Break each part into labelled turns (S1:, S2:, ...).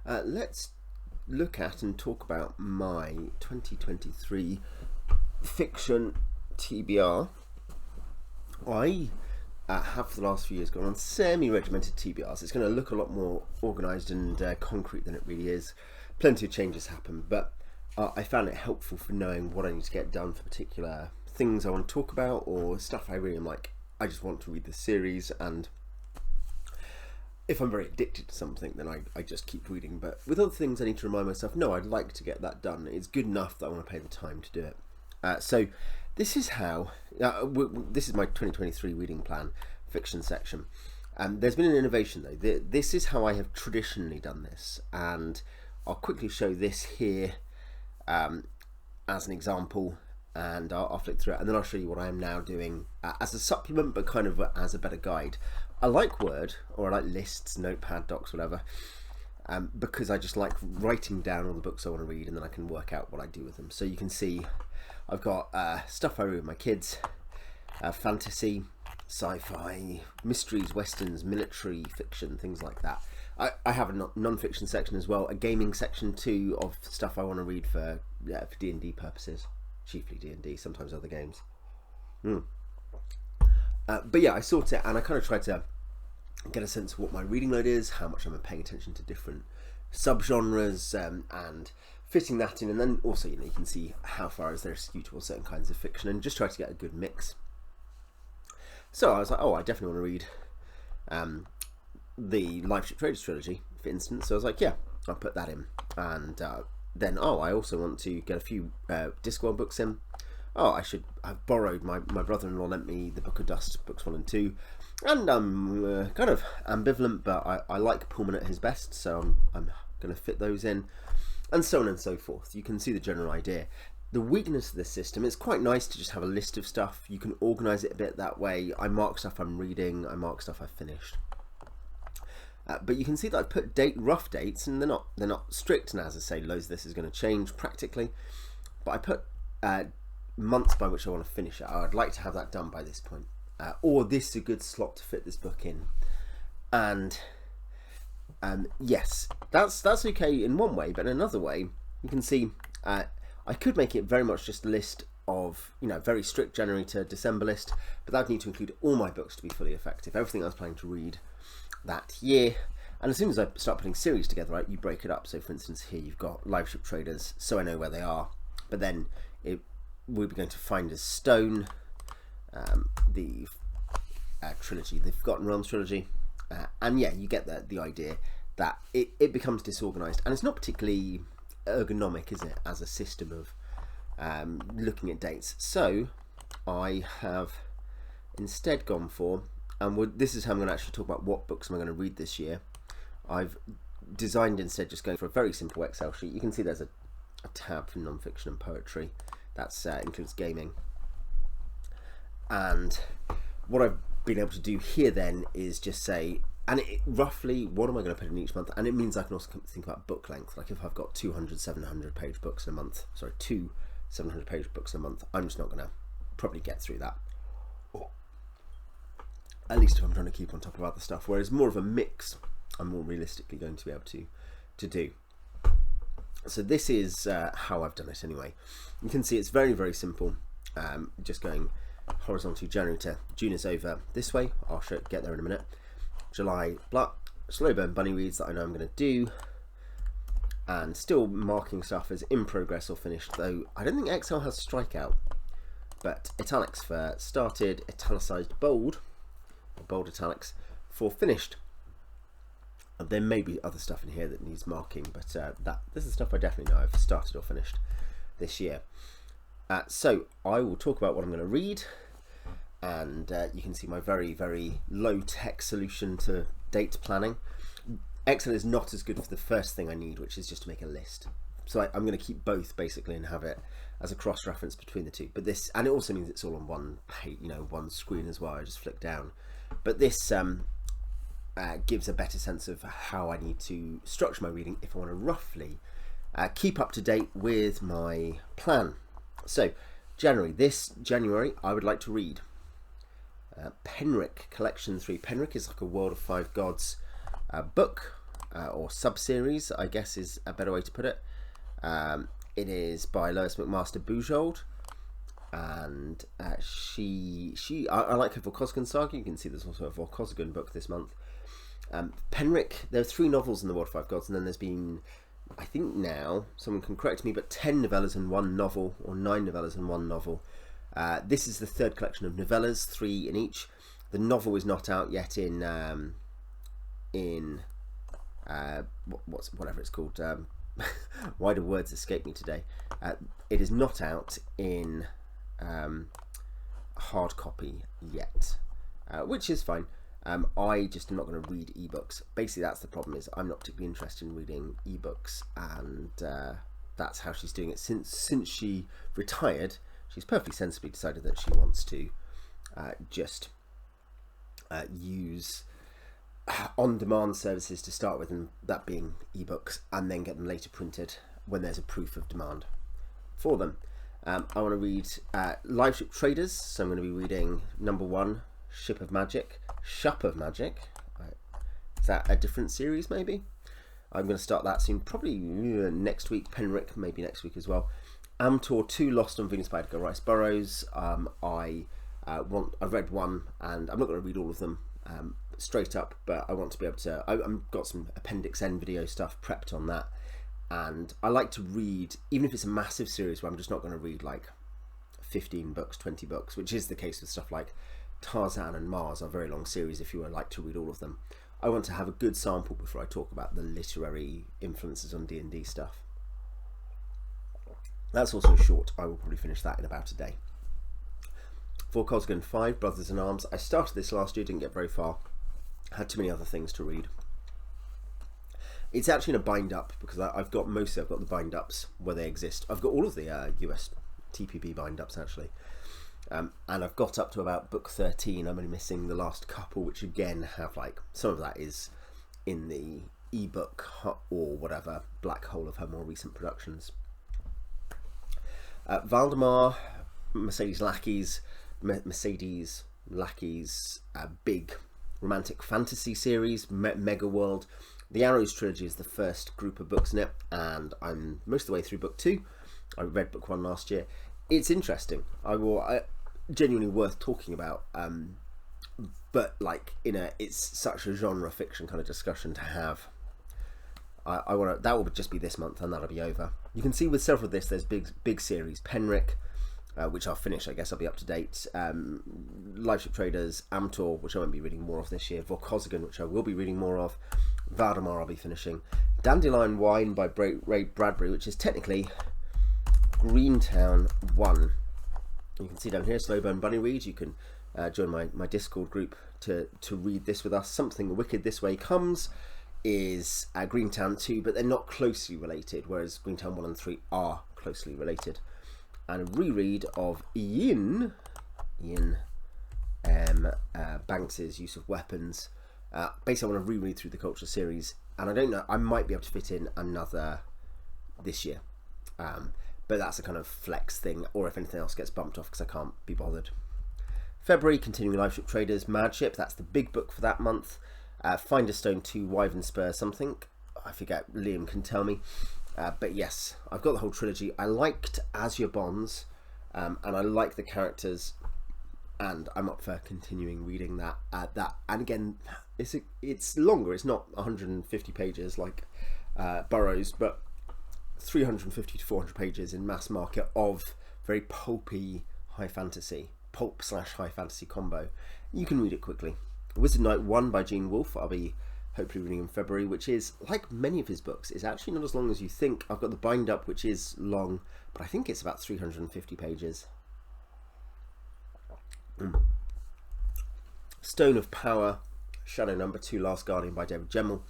S1: Let's look at and talk about my 2023 fiction TBR. I have for the last few years gone on semi-regimented TBRs. It's going to look a lot more organised and concrete than it really is. Plenty of changes happen, but I found it helpful for knowing what I need to get done for particular things I want to talk about or stuff I really am like, I just want to read this series, and if I'm very addicted to something, then I just keep reading. But with other things, I need to remind myself, no, I'd like to get that done. It's good enough that I want to pay the time to do it. So this is how, this is my 2023 reading plan, fiction section. There's been an innovation though. This is how I have traditionally done this. And I'll quickly show this here as an example, and I'll flick through it, and then I'll show you what I am now doing as a supplement, but kind of as a better guide. I like Word, or I like lists, notepad, docs, whatever, because I just like writing down all the books I want to read, and then I can work out what I do with them. So you can see I've got stuff I read with my kids, fantasy, sci-fi, mysteries, westerns, military fiction, things like that. I have a non-fiction section as well, a gaming section too of stuff I want to read for D&D purposes, chiefly D&D, sometimes other games. But yeah, I sort it, and I kind of try to get a sense of what my reading load is, how much I'm paying attention to different subgenres, and fitting that in. And then also, you can see how far is there skewed towards certain kinds of fiction, and just try to get a good mix. So I was like, oh, I definitely want to read the Life Ship Traders trilogy, for instance. So I was like, yeah, I'll put that in. And then, I also want to get a few Discworld books in. I've borrowed, my brother-in-law lent me the Book of Dust, books 1 and 2, and I'm kind of ambivalent, but I like Pullman at his best, so I'm going to fit those in, and so on and so forth. You can see the general idea. The weakness of this system, it's quite nice to just have a list of stuff. You can organise it a bit that way. I mark stuff I'm reading, I mark stuff I've finished. But you can see that I've put rough dates, and they're not strict, and as I say, loads of this is going to change practically, but I put months by which I want to finish it. I'd like to have that done by this point, or this is a good slot to fit this book in. And yes, that's okay in one way, but in another way, you can see I could make it very much just a list of, very strict January to December list, but that would need to include all my books to be fully effective, everything I was planning to read that year. And as soon as I start putting series together, right, you break it up. So for instance, here you've got Live Ship Traders, so I know where they are, but then we'll be going to Finder's Stone, the trilogy, the Forgotten Realms trilogy, and yeah, you get the idea that it becomes disorganized, and it's not particularly ergonomic, is it, as a system of looking at dates. So I have instead gone for, and this is how I'm going to actually talk about what books am I going to read this year. I've designed instead just going for a very simple Excel sheet. You can see there's a tab for non-fiction and poetry. That includes gaming. And what I've been able to do here then is just say, and roughly, what am I going to put in each month? And it means I can also think about book length. Like if I've got 200 700 page books in a month, sorry, 2 700 page books in a month, I'm just not going to probably get through that. Or at least if I'm trying to keep on top of other stuff. Whereas more of a mix, I'm more realistically going to be able to do. So this is how I've done it anyway. You can see it's very, very simple. Just going horizontally, January to June is over this way. I'll get there in a minute. July, slow burn bunny reads that I know I'm going to do. And still marking stuff as in progress or finished, though I don't think Excel has strikeout. But italics for started, italicized bold italics for finished. There may be other stuff in here that needs marking, but this is stuff I definitely know I've started or finished this year. So I will talk about what I'm going to read, and you can see my very, very low-tech solution to date planning. Excel is not as good for the first thing I need, which is just to make a list. So I'm going to keep both basically and have it as a cross-reference between the two. But this, and it also means it's all on one page, one screen as well. I just flick down. But this gives a better sense of how I need to structure my reading if I want to roughly keep up to date with my plan. So this January I would like to read Penric Collection 3. Penric is like a World of Five Gods book. or sub-series, I guess is a better way to put it. It is by Lois McMaster Bujold, and I like her Vorkosigan saga. You can see there's also a Vorkosigan book this month. Penric, there are 3 novels in the World of Five Gods, and then there's been, I think now, someone can correct me, but 10 novellas and 1 novel, or 9 novellas and 1 novel. This is the 3rd collection of novellas, 3 in each. The novel is not out yet in whatever it's called. Why do words escape me today? It is not out in hard copy yet, which is fine. I just am not going to read ebooks. Basically, that's the problem, is I'm not particularly interested in reading ebooks, and that's how she's doing it. Since she retired, she's perfectly sensibly decided that she wants to just use on-demand services to start with, and that being ebooks, and then get them later printed when there's a proof of demand for them. I want to read Live Ship Traders, so I'm going to be reading number 1, Ship of Magic. Is that a different series maybe? I'm going to start that soon, probably next week. Penric, maybe next week as well. Amtor 2, Lost on Venus by Edgar Rice Burroughs. I've read 1, and I'm not going to read all of them straight up, but I want to be able to, I've got some Appendix N video stuff prepped on that, and I like to read, even if it's a massive series where I'm just not going to read like 15 books, 20 books, which is the case with stuff like Tarzan and Mars, are very long series if you would like to read all of them. I want to have a good sample before I talk about the literary influences on D&D stuff. That's also short. I will probably finish that in about a day. Vorkosigan 5, Brothers in Arms. I started this last year, didn't get very far. Had too many other things to read. It's actually in a bind-up, because I've got the bind-ups where they exist. I've got all of the US TPB bind-ups, actually. And I've got up to about book 13. I'm only missing the last couple, which again have like, some of that is in the ebook or whatever black hole of her more recent productions. Valdemar, Mercedes Lackey's big romantic fantasy series, Mega World. The Arrows trilogy is the first group of books in it, and I'm most of the way through book 2. I read book 1 last year. It's interesting. Genuinely worth talking about, but like it's such a genre fiction kind of discussion to have. That will just be this month, and that'll be over. You can see with several of this, there's big series. Penric, which I'll finish, I guess I'll be up to date. Live Ship Traders, Amtor, which I won't be reading more of this year. Vorkosigan, which I will be reading more of. Valdemar I'll be finishing. Dandelion Wine by Ray Bradbury, which is technically Greentown 1. You can see down here, Slow Burn Bunny Reads. You can join my Discord group to read this with us. Something Wicked This Way Comes is Greentown 2, but they're not closely related, whereas Greentown 1 and 3 are closely related. And a reread of Ian Banks's Use of Weapons. Basically, I want to reread through the Culture series, and I don't know, I might be able to fit in another this year. But that's a kind of flex thing, or if anything else gets bumped off because I can't be bothered. February, continuing Live Ship Traders, Mad Ship, that's the big book for that month. Finder Stone 2, Wyvern Spur something. I forget, Liam can tell me. But yes, I've got the whole trilogy. I liked Azure Bonds, and I like the characters, and I'm up for continuing reading that. And again, it's longer. It's not 150 pages like Burroughs, but 350 to 400 pages in mass market of very pulpy high fantasy, pulp/high fantasy combo. You can read it quickly. Wizard Knight 1 by Gene Wolfe, I'll be hopefully reading in February, which is, like many of his books, is actually not as long as you think. I've got the bind up, which is long, but I think it's about 350 pages. Stone of Power, Shadow Number 2, Last Guardian by David Gemmell.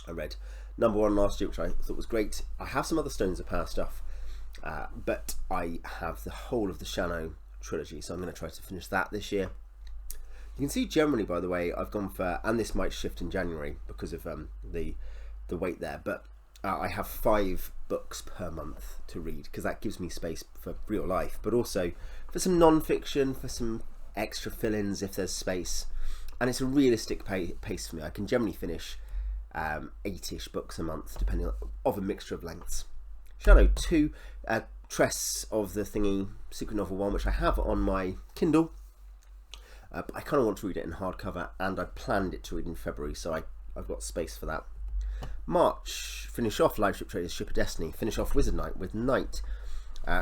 S1: I read number 1 last year, which I thought was great. I have some other Stones of Power stuff, but I have the whole of the Shadow trilogy, so I'm going to try to finish that this year. You can see generally, by the way, I've gone for, and this might shift in January because of the weight there, but I have 5 books per month to read, because that gives me space for real life, but also for some non-fiction, for some extra fill-ins if there's space, and it's a realistic pace for me. I can generally finish 8-ish books a month, depending on of a mixture of lengths. Shadow 2, Tress of the Thingy, Secret Novel 1, which I have on my Kindle. But I kind of want to read it in hardcover, and I planned it to read in February, so I've got space for that. March, finish off Live Ship Traders, Ship of Destiny, finish off Wizard Knight with Night,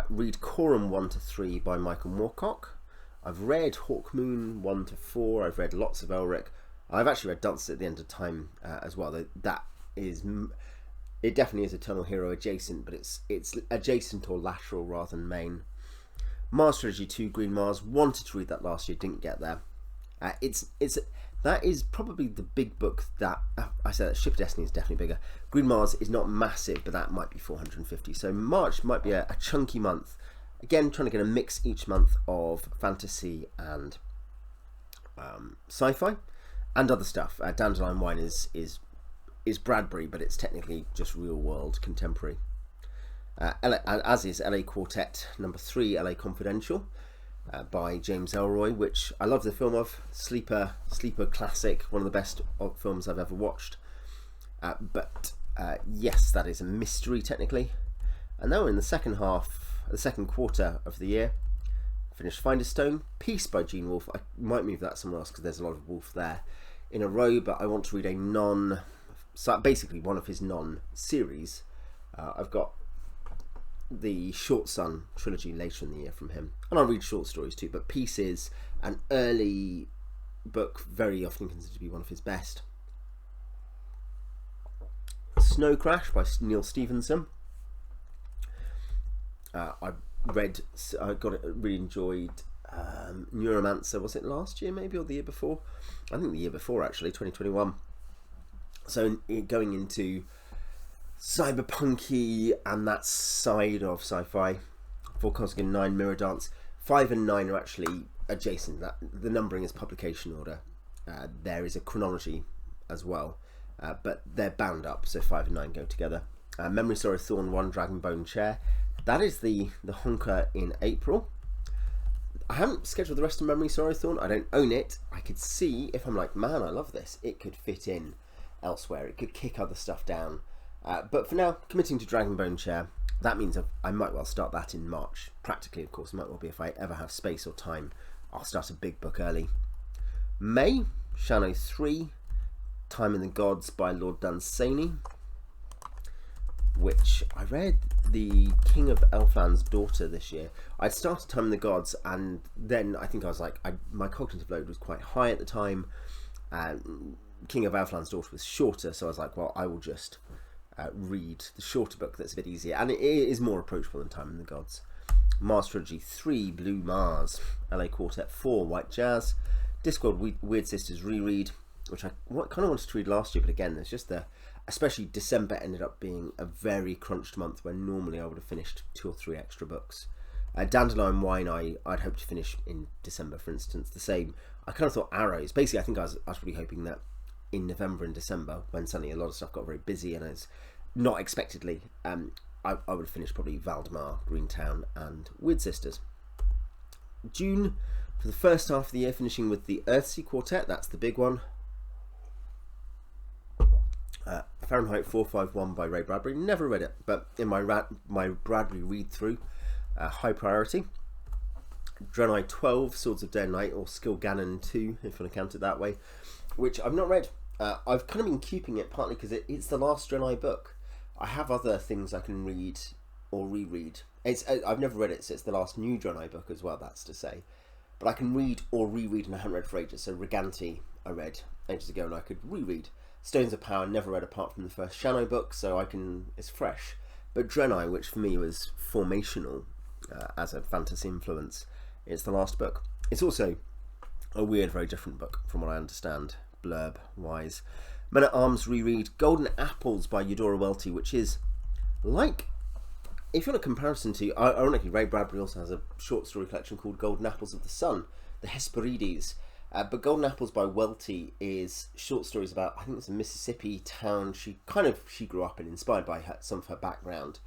S1: read Coram 1 to 3 by Michael Moorcock. I've read Hawkmoon 1 to 4, I've read lots of Elric. I've actually read Dances at the End of Time as well. That is, it definitely is Eternal Hero adjacent, but it's adjacent or lateral rather than main. Mars Trilogy 2, Green Mars, wanted to read that last year, didn't get there. That is probably the big book that, I said that Ship of Destiny is definitely bigger. Green Mars is not massive, but that might be 450. So March might be a chunky month. Again, trying to get a mix each month of fantasy and sci-fi and other stuff. Dandelion Wine is Bradbury, but it's technically just real world contemporary. As is LA Quartet number 3, LA Confidential, by James Ellroy, which I love the film of. Sleeper classic, one of the best films I've ever watched. But yes, that is a mystery technically. And now we're in the second quarter of the year. Finished Finder's Stone, Peace by Gene Wolfe. I might move that somewhere else because there's a lot of Wolfe there in a row, but I want to read basically one of his non-series. I've got the Short Sun trilogy later in the year from him, and I'll read short stories too, but Peace is an early book, very often considered to be one of his best. Snow Crash by Neil Stevenson. I really enjoyed Neuromancer. Was it last year maybe, or the year before? I think the year before actually, 2021. So going into cyberpunky and that side of sci-fi. For Cosmic 9, Mirror Dance. 5 and 9 are actually adjacent. The numbering is publication order. There is a chronology as well, but they're bound up, so 5 and 9 go together. Memory Sorrow Thorn 1, Dragonbone Chair. That is the honker in April. I haven't scheduled the rest of Memory Sorrow Thorn. I don't own it. I could see if I'm like, man, I love this, it could fit in elsewhere. It could kick other stuff down. But for now, committing to Dragonbone Chair. That means I might well start that in March. Practically, of course, it might well be if I ever have space or time, I'll start a big book early. May, Shadow 3, Time in the Gods by Lord Dunsany, which I read The King of Elfland's Daughter this year. I'd started Time in the Gods, and then I think I was like, my cognitive load was quite high at the time, and King of Elfland's Daughter was shorter, so I was like, well, I will just read the shorter book that's a bit easier, and it is more approachable than Time in the Gods. Mars Trilogy 3, Blue Mars, LA Quartet 4, White Jazz, Discworld Weird Sisters reread, which I kind of wanted to read last year, but again, there's just especially December ended up being a very crunched month when normally I would have finished 2 or 3 extra books. Dandelion Wine I'd hoped to finish in December, for instance. The same, I kind of thought Arrows. Basically, I think I was really hoping that in November and December, when suddenly a lot of stuff got very busy and it's not expectedly, I would have finished probably Valdemar, Greentown and Weird Sisters. June, for the first half of the year, finishing with the Earthsea Quartet. That's the big one. Fahrenheit 451 by Ray Bradbury. Never read it, but in my Bradbury read through, high priority. Draenei 12, Swords of Day and Night, or Skilgannon 2, if you want to count it that way, which I've not read. I've kind of been keeping it partly because it's the last Draenei book. I have other things I can read or reread. I've never read it, so it's the last new Draenei book as well, that's to say. But I can read or reread, and I haven't read for ages. So Riganti I read ages ago, and I could reread. Stones of Power never read apart from the first Shadow book, so it's fresh. But Draenei, which for me was formational as a fantasy influence, it's the last book. It's also a weird, very different book from what I understand, blurb wise. Men at Arms reread Golden Apples by Eudora Welty, which is like, if you want a comparison to, ironically, Ray Bradbury also has a short story collection called Golden Apples of the Sun, the Hesperides. But Golden Apples by Welty is short stories about, I think it's a Mississippi town she grew up in, inspired by some of her background.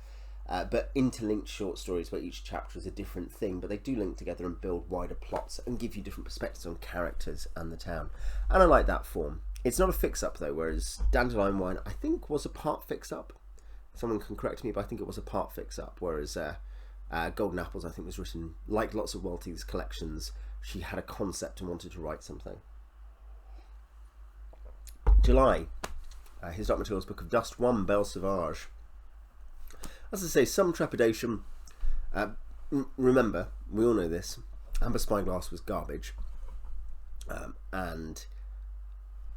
S1: But interlinked short stories where each chapter is a different thing, but they do link together and build wider plots and give you different perspectives on characters and the town. And I like that form. It's not a fix-up though, whereas Dandelion Wine I think was a part fix-up. Someone can correct me, but I think it was a part fix-up, whereas Golden Apples I think was written, like lots of Walt's collections, she had a concept and wanted to write something. July, his Dark Materials Book of Dust 1, Belle Sauvage. As I say, some trepidation. Remember, we all know this, Amber Spyglass was garbage, and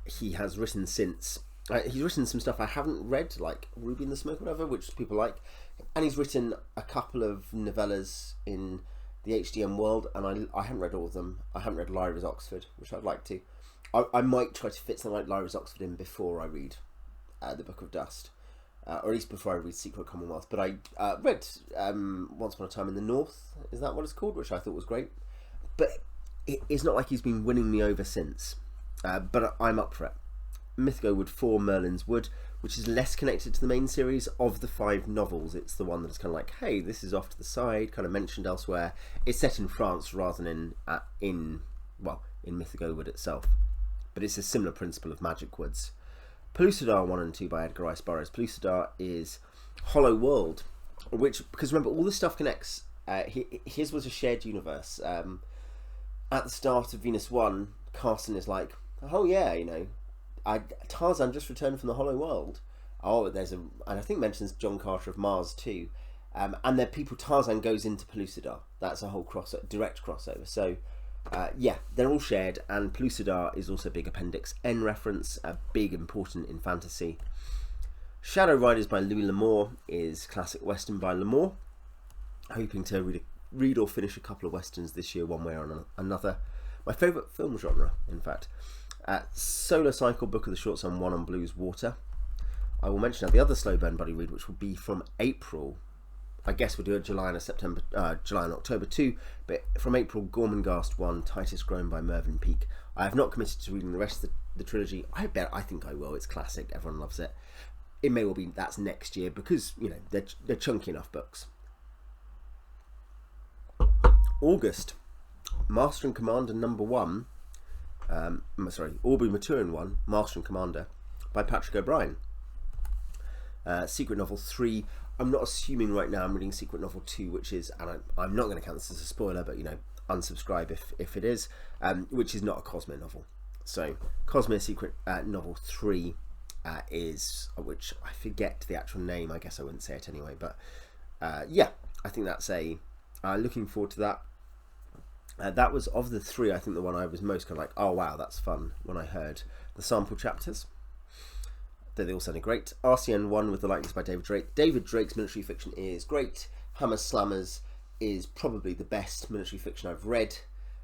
S1: he has written since. He's written some stuff I haven't read, like Ruby in the Smoke or whatever, which people like, and he's written a couple of novellas in the HDM world, and I haven't read all of them. I haven't read Lyra's Oxford, which I'd like to. I might try to fit something like Lyra's Oxford in before I read the Book of Dust, or at least before I read Secret Commonwealth. But I read Once Upon a Time in the North, is that what it's called, which I thought was great. But it's not like he's been winning me over since, but I'm up for it. Mythico Wood 4, Merlin's Wood, which is less connected to the main series of the 5 novels. It's the one that's kind of like, hey, this is off to the side, kind of mentioned elsewhere. It's set in France rather than in Mythico Wood itself, but it's a similar principle of magic woods. Pellucidar 1 and 2 by Edgar Rice Burroughs. Pellucidar is Hollow World, which, because remember, all this stuff connects. His was a shared universe. At the start of Venus 1, Carson is like, oh yeah, you know, Tarzan just returned from the Hollow World. Oh, and I think mentions John Carter of Mars too. And then Tarzan goes into Pellucidar. That's a whole direct crossover. So, yeah, they're all shared, and Pellucidar is also a big Appendix N reference, big important in fantasy. Shadow Riders by Louis L'Amour is classic Western by L'Amour. Hoping to read or finish a couple of Westerns this year, one way or another. My favourite film genre, in fact. Solar Cycle, Book of the Short Sun 1 on Blues Water. I will mention now the other slow burn buddy read, which will be from April. I guess we'll do a July and October too, but from April, Gormenghast 1, Titus Grown by Mervyn Peake. I have not committed to reading the rest of the trilogy. I think I will. It's classic. Everyone loves it. It may well be that's next year because, you know, they're chunky enough books. August, Master and Commander number 1. Aubrey Maturin 1, Master and Commander by Patrick O'Brien. Secret Novel 3. I'm not assuming right now I'm reading Secret Novel 2, which is, and I'm not going to count this as a spoiler, but, you know, unsubscribe if it is, which is not a Cosmere novel. So Cosmere Secret Novel 3 is, which I forget the actual name, I guess I wouldn't say it anyway, but yeah, I think that's looking forward to that. That was, of the 3, I think the one I was most kind of like, oh wow, that's fun, when I heard the sample chapters. They all sounded great. RCN 1 with the likeness by David Drake. David Drake's military fiction is great. Hammers Slammers is probably the best military fiction I've read.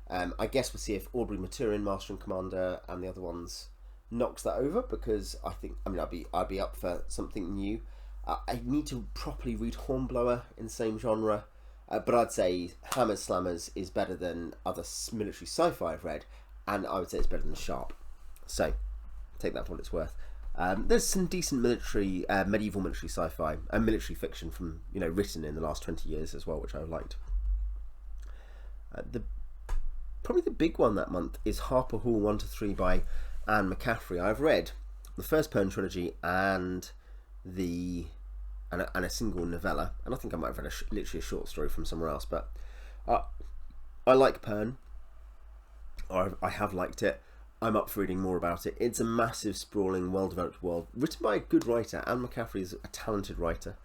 S1: I guess we'll see if Aubrey Maturin, Master and Commander, and the other ones knocks that over, because I'd be up for something new. I need to properly read Hornblower in the same genre. But I'd say Hammers Slammers is better than other military sci-fi I've read, and I would say it's better than Sharp. So, take that for what it's worth. There's some decent medieval military sci-fi and military fiction from, you know, written in the last 20 years as well, which I've liked. Probably the big one that month is Harper Hall 1-3 by Anne McCaffrey. I've read the first Pern trilogy and a single novella, and I think I might have read literally a short story from somewhere else, but I like Pern, or I have liked it. I'm up for reading more about it. It's a massive, sprawling, well-developed world, written by a good writer. Anne McCaffrey is a talented writer.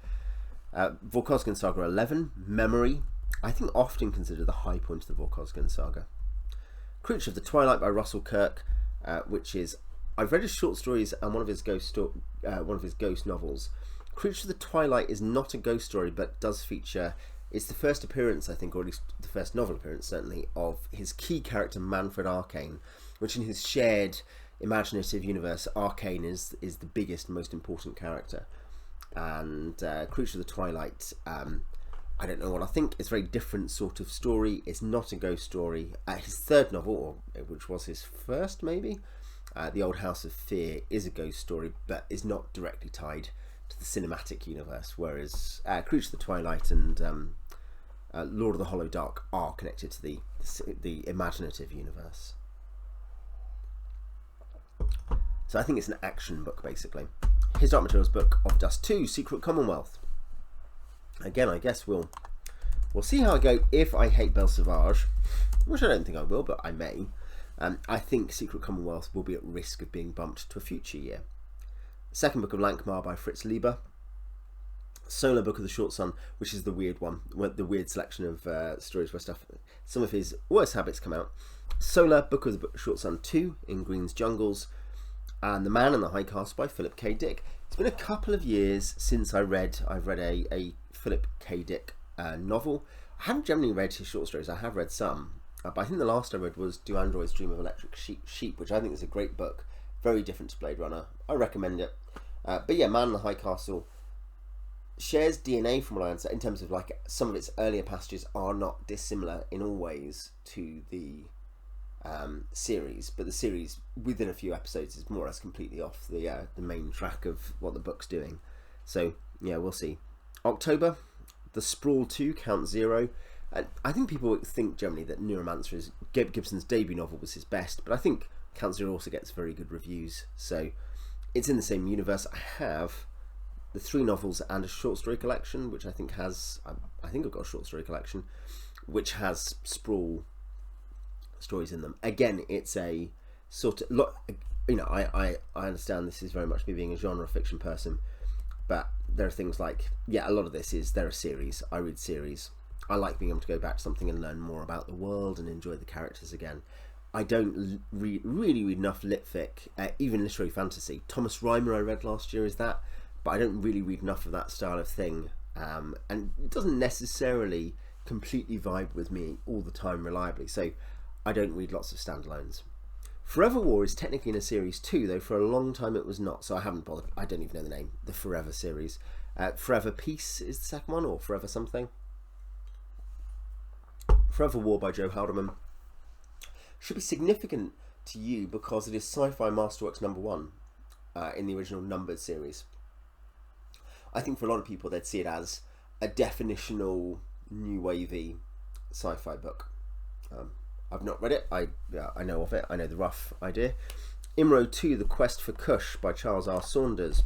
S1: Vorkosgan Saga 11, Memory, I think often considered the high point of the Vorkosgan Saga. Creature of the Twilight by Russell Kirk, which is, I've read his short stories and one of his ghost novels. Creature of the Twilight is not a ghost story, but does feature, it's the first appearance, I think, or at least the first novel appearance, certainly, of his key character, Manfred Arcane, which in his shared imaginative universe, Arcane is the biggest, most important character. And Creature of the Twilight, I don't know what I think. It's a very different sort of story. It's not a ghost story. His third novel, which was his first maybe, The Old House of Fear, is a ghost story, but is not directly tied to the cinematic universe, whereas Creature of the Twilight and Lord of the Hollow Dark are connected to the imaginative universe. So I think it's an action book, basically. His Dark Materials book of Dust 2, Secret Commonwealth. Again, I guess we'll see how I go if I hate Belle Sauvage, which I don't think I will, but I may. I think Secret Commonwealth will be at risk of being bumped to a future year. Second book of Lankmar by Fritz Lieber. Solo book of the Short Sun, which is the weird one, the weird selection of stories where some of his worst habits come out. Solar book of the Short Sun 2, In Green's Jungles, and The Man in the High Castle by Philip K. Dick. It's been a couple of years since I've read a Philip K. Dick novel. I haven't generally read his short stories. I have read some, but I think the last I read was Do Androids Dream of Electric Sheep, which I think is a great book, very different to Blade Runner. I recommend it. But yeah, Man in the High Castle shares DNA from what I understand in terms of like some of its earlier passages are not dissimilar in all ways to the series, but the series within a few episodes is more or less completely off the main track of what the book's doing. So yeah, we'll see. October, The Sprawl 2, Count Zero. And I think people think generally that Neuromancer is Gabe Gibson's debut novel was his best, but I think Count Zero also gets very good reviews, so it's in the same universe. I have the 3 novels and a short story collection, which I think has, I think I've got a short story collection, which has Sprawl stories in them. Again, it's a sort of, you know, I understand this is very much me being a genre fiction person, but there are things like, yeah, a lot of this is, there are series. I read series. I like being able to go back to something and learn more about the world and enjoy the characters again. I don't really read enough litfic, even literary fantasy. Thomas Reimer I read last year is that, but I don't really read enough of that style of thing, and it doesn't necessarily completely vibe with me all the time reliably, so I don't read lots of standalones. Forever War is technically in a series too, though for a long time it was not, so I haven't bothered. I don't even know the name. The Forever series. Forever Peace is the second one, or Forever something. Forever War by Joe Haldeman should be significant to you because it is Sci-Fi Masterworks #1 in the original numbered series. I think for a lot of people they'd see it as a definitional new wavy sci-fi book. I've not read it. I know of it. I know the rough idea. Imro 2, The Quest for Kush by Charles R. Saunders.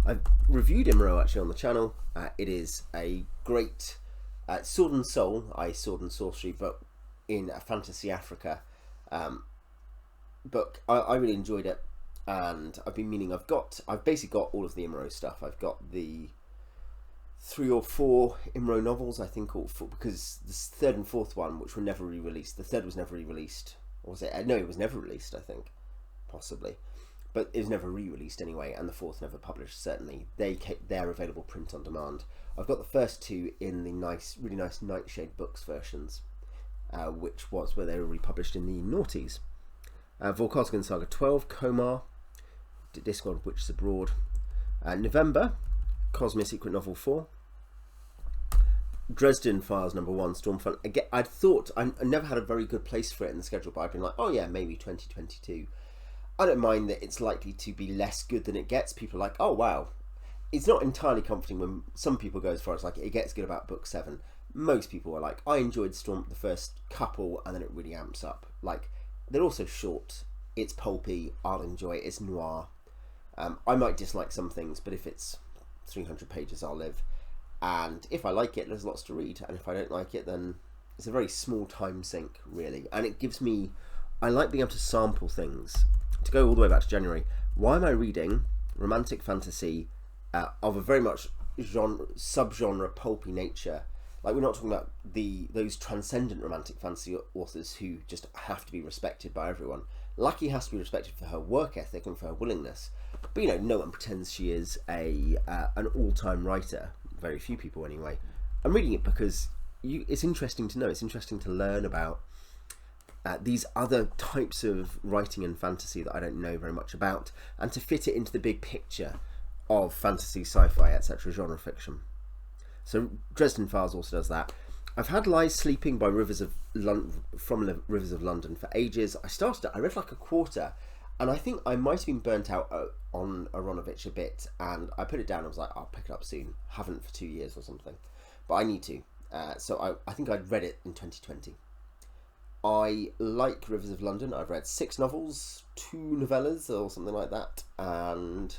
S1: I've reviewed Imro actually on the channel. It is a great sword and soul, sword and sorcery book in a fantasy Africa book. I really enjoyed it, and I've been meaning, I've basically got all of the Imro stuff. I've got the 3 or 4 Imro novels, I think, all four, because the 3rd and 4th one, which were never re-released. The 3rd was never re-released, or was it? No, it was never released, I think, possibly, but it was never re-released anyway, and the 4th never published. Certainly, they're available print on demand. I've got the first 2 in the really nice Nightshade Books versions, which was where they were republished in the noughties. Vorkosgan Saga 12, Komar, Discworld Witches Abroad. November, Cosmere Secret Novel 4, Dresden Files #1, Stormfront. Again, I never had a very good place for it in the schedule, but I've been like, oh yeah, maybe 2022. I don't mind that it's likely to be less good than it gets. People are like, oh wow. It's not entirely comforting when some people go as far as like, it gets good about book 7. Most people are like, I enjoyed the first couple, and then it really amps up. Like, they're also short. It's pulpy. I'll enjoy it. It's noir. I might dislike some things, but if it's 300 pages, I'll live. And if I like it, there's lots to read. And if I don't like it, then it's a very small time sink, really. And it gives me, I like being able to sample things. To go all the way back to January, why am I reading romantic fantasy of a very much subgenre pulpy nature? Like, we're not talking about those transcendent romantic fantasy authors who just have to be respected by everyone. Lucky has to be respected for her work ethic and for her willingness, but you know, no one pretends she is an all-time writer. Very few people, anyway. I'm reading it because it's interesting to know. It's interesting to learn about these other types of writing and fantasy that I don't know very much about, and to fit it into the big picture of fantasy, sci-fi, etc., genre fiction. So Dresden Files also does that. I've had Lies Sleeping by Rivers of London for ages. I read like a quarter, and I think I might have been burnt out on Aronovich a bit, and I put it down. I was like, I'll pick it up soon. Haven't for 2 years or something, but I need to. So I think I'd read it in 2020. I like Rivers of London. I've read 6 novels, 2 novellas or something like that, and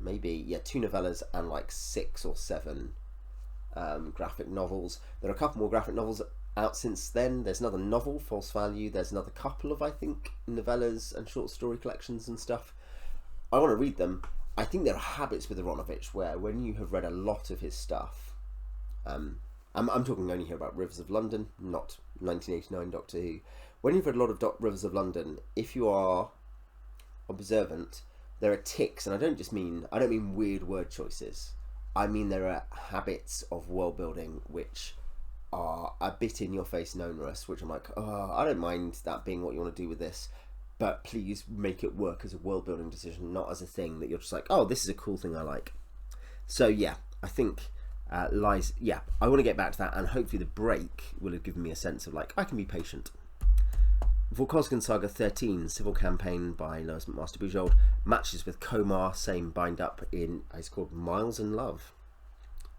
S1: maybe, yeah, 2 novellas and like 6 or 7 graphic novels. There are a couple more graphic novels out since then. There's another novel, False Value. There's another couple of, I think, novellas and short story collections and stuff. I want to read them. I think there are habits with Aronovich where when you have read a lot of his stuff, I'm talking only here about Rivers of London, not 1989 Doctor Who. When you've read a lot of Rivers of London, if you are observant, there are tics, and I don't mean weird word choices. I mean there are habits of world building which are a bit in your face and onerous, which I'm like, oh, I don't mind that being what you want to do with this, but please make it work as a world building decision, not as a thing that you're just like, oh, this is a cool thing I like. So yeah, I think I want to get back to that, and hopefully the break will have given me a sense of like, I can be patient. Vorkosgan Saga 13, Civil Campaign by Lois McMaster Bujold, matches with Komar, same bind up in, it's called Miles and Love.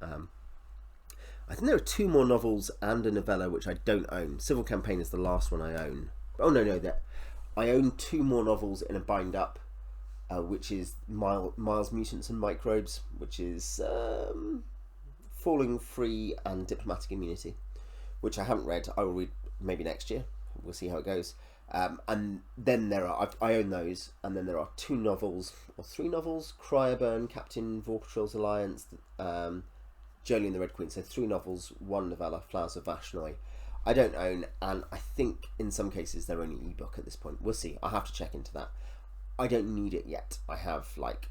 S1: I think there are 2 more novels and a novella which I don't own. Civil Campaign is the last one I own. Oh no, I own 2 more novels in a bind up, which is Miles, Mutants and Microbes, which is Falling Free and Diplomatic Immunity, which I haven't read. I will read maybe next year. We'll see how it goes. And then I own those, and then there are 2 novels or 3 novels: Cryoburn, Captain Vorpatrol's Alliance, Jolie and the Red Queen. So 3 novels, 1 novella, Flowers of Vashnoi. I don't own, and I think in some cases they're only ebook at this point. We'll see. I'll have to check into that. I don't need it yet. I have like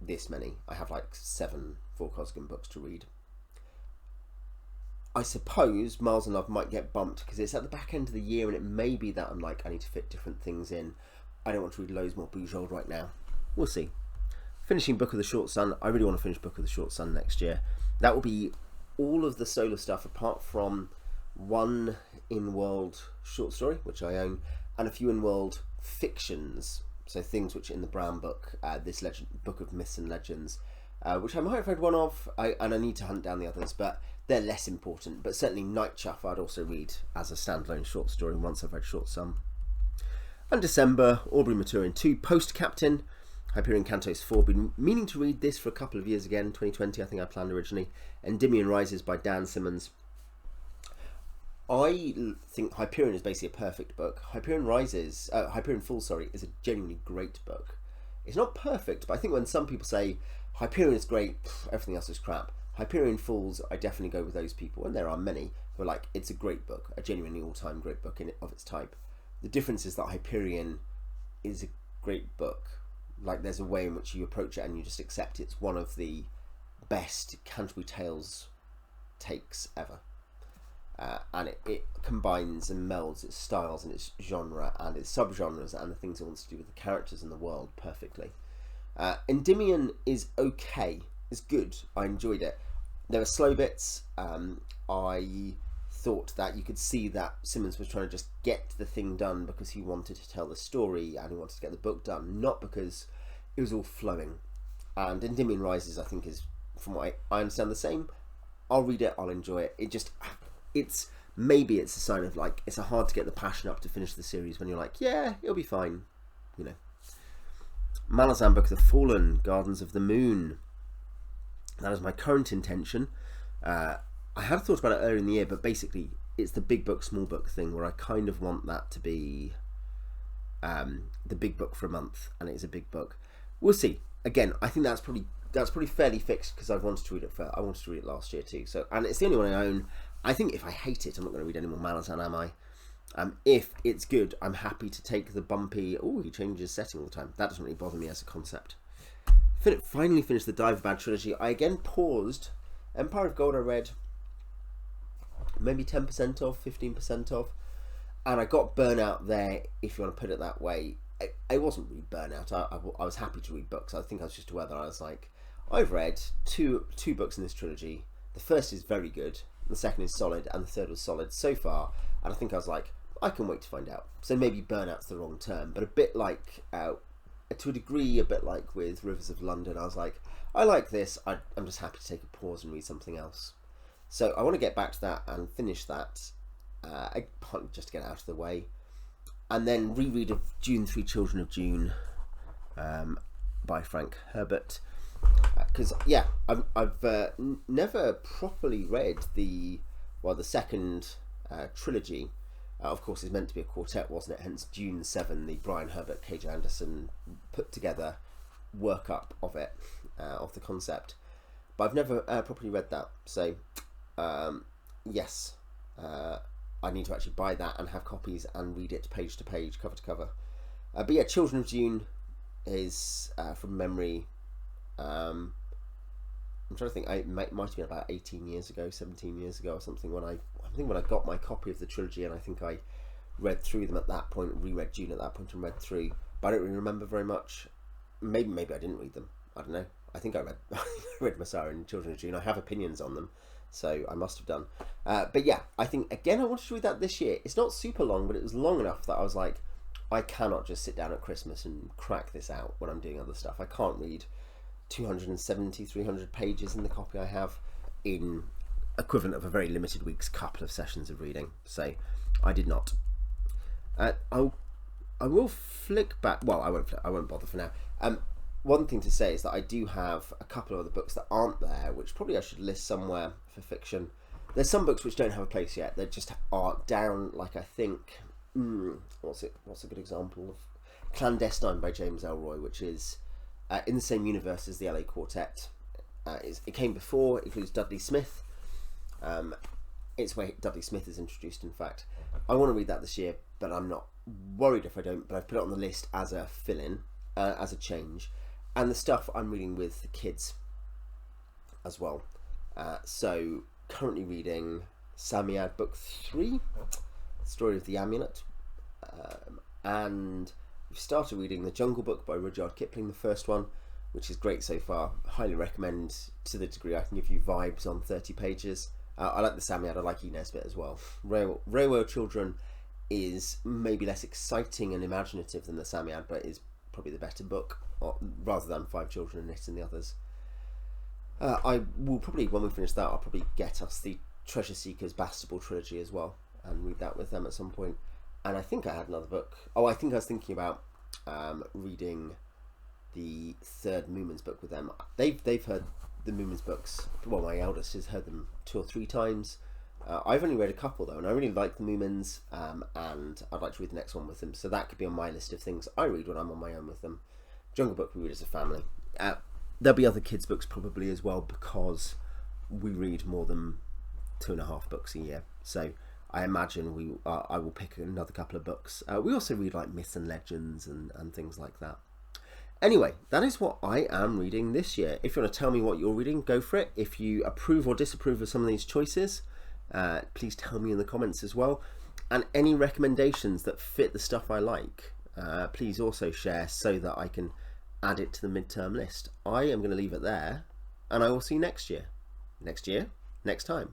S1: this many. I have like 7 Vorkosgan books to read. I suppose Miles and Love might get bumped because it's at the back end of the year, and it may be that I'm like, I need to fit different things in. I don't want to read loads more Bujold right now. We'll see. Finishing Book of the Short Sun. I really want to finish Book of the Short Sun next year. That will be all of the solo stuff apart from 1 in-world short story, which I own, and a few in-world fictions. So things which are in the Brown Book, this Book of Myths and Legends, which I might have read one of, and I need to hunt down the others, but they're less important. But certainly Night Chuff I'd also read as a standalone short story once I've read Short Sun. And December, Aubrey Maturin 2, Post Captain, Hyperion Cantos 4. Been meaning to read this for a couple of years again, 2020 I think I planned originally. Endymion Rises by Dan Simmons. I think Hyperion is basically a perfect book. Hyperion Falls, is a genuinely great book. It's not perfect, but I think when some people say Hyperion is great, everything else is crap. Hyperion Falls, I definitely go with those people, and there are many who are like, it's a great book, a genuinely all-time great book of its type. The difference is that Hyperion is a great book. Like, there's a way in which you approach it and you just accept it's one of the best Canterbury Tales takes ever. And it combines and melds its styles and its genre and its subgenres and the things it wants to do with the characters and the world perfectly. Endymion is okay. It's good. I enjoyed it. There were slow bits. I thought that you could see that Simmons was trying to just get the thing done because he wanted to tell the story and he wanted to get the book done, not because it was all flowing. And Endymion Rises, I think, is, from what I understand, the same. I'll read it. I'll enjoy it. Maybe it's a sign of like, it's hard to get the passion up to finish the series when you're like, yeah, it'll be fine, you know. Malazan Book of the Fallen, Gardens of the Moon. That is my current intention. I had thought about it earlier in the year, but basically it's the big book, small book thing where I kind of want that to be the big book for a month, and it's a big book. We'll see. Again, I think that's probably fairly fixed because I wanted to read it I wanted to read it last year too. So, and it's the only one I own. I think if I hate it, I'm not going to read any more Malazan, am I? If it's good, I'm happy to take the bumpy, he changes setting all the time. That doesn't really bother me as a concept. Finally finished the Diverbad trilogy. I again paused. Empire of Gold I read maybe 10% off, 15% off. And I got burnout there, if you want to put it that way. I wasn't really burnout. I was happy to read books. I think I was just aware that I was like, I've read two books in this trilogy. The first is very good. The second is solid, and the third was solid so far. And I think I was like, I can wait to find out. So maybe burnout's the wrong term, but a bit like, to a degree, a bit like with Rivers of London, I was like, I like this. I'm just happy to take a pause and read something else. So I want to get back to that and finish that. partly just to get it out of the way. And then reread of June 3 Children of June by Frank Herbert. Because I've never properly read the second trilogy. Of course, it's meant to be a quartet, wasn't it? Hence June 7, the Brian Herbert, KJ Anderson put together workup of it, of the concept. But I've never properly read that. So yes, I need to actually buy that and have copies and read it page to page, cover to cover. But yeah, Children of June is from memory. I'm trying to think. It might have been about 18 years ago, 17 years ago, or something. When I got my copy of the trilogy, and I think I read through them at that point, reread June at that point, and read through. But I don't really remember very much. Maybe I didn't read them. I don't know. I think I read Messiah and Children of June. I have opinions on them, so I must have done. But yeah, I think again I wanted to read that this year. It's not super long, but it was long enough that I was like, I cannot just sit down at Christmas and crack this out when I'm doing other stuff. I can't read 270, 300 pages in the copy I have in equivalent of a very limited week's couple of sessions of reading. So I did not. I will flick back. Well, I won't bother for now. One thing to say is that I do have a couple of other books that aren't there, which probably I should list somewhere for fiction. There's some books which don't have a place yet. They just are down. Like I think, what's a good example of Clandestine by James Elroy, which is in the same universe as the LA Quartet. It came before. It includes Dudley Smith. It's where Dudley Smith is introduced. In fact, I want to read that this year, but I'm not worried if I don't. But I've put it on the list as a fill-in, as a change. And the stuff I'm reading with the kids as well. So currently reading Samiad Book 3, Story of the Amulet. And we've started reading The Jungle Book by Rudyard Kipling, the first one, which is great so far. Highly recommend, to the degree I can give you vibes on 30 pages. I like the Samiad, I like E. Nesbit as well. Railway Children is maybe less exciting and imaginative than the Samiad, but is probably the better book, rather than Five Children in It and the others. I will probably, when we finish that, I'll probably get us the Treasure Seekers Bastable trilogy as well and read that with them at some point. And I think I had another book. I think I was thinking about reading the third Moomins book with them. They've heard the Moomins books. Well, my eldest has heard them 2 or 3 times. I've only read a couple though, and I really like the Moomins, and I'd like to read the next one with them. So that could be on my list of things I read when I'm on my own with them. Jungle Book we read as a family. There'll be other kids' books probably as well, because we read more than 2.5 books a year. So I imagine I will pick another couple of books. We also read like myths and legends and things like that. Anyway, that is what I am reading this year. If you want to tell me what you're reading, go for it. If you approve or disapprove of some of these choices, please tell me in the comments as well. And any recommendations that fit the stuff I like, please also share so that I can add it to the midterm list. I am going to leave it there, and I will see you next year. Next time.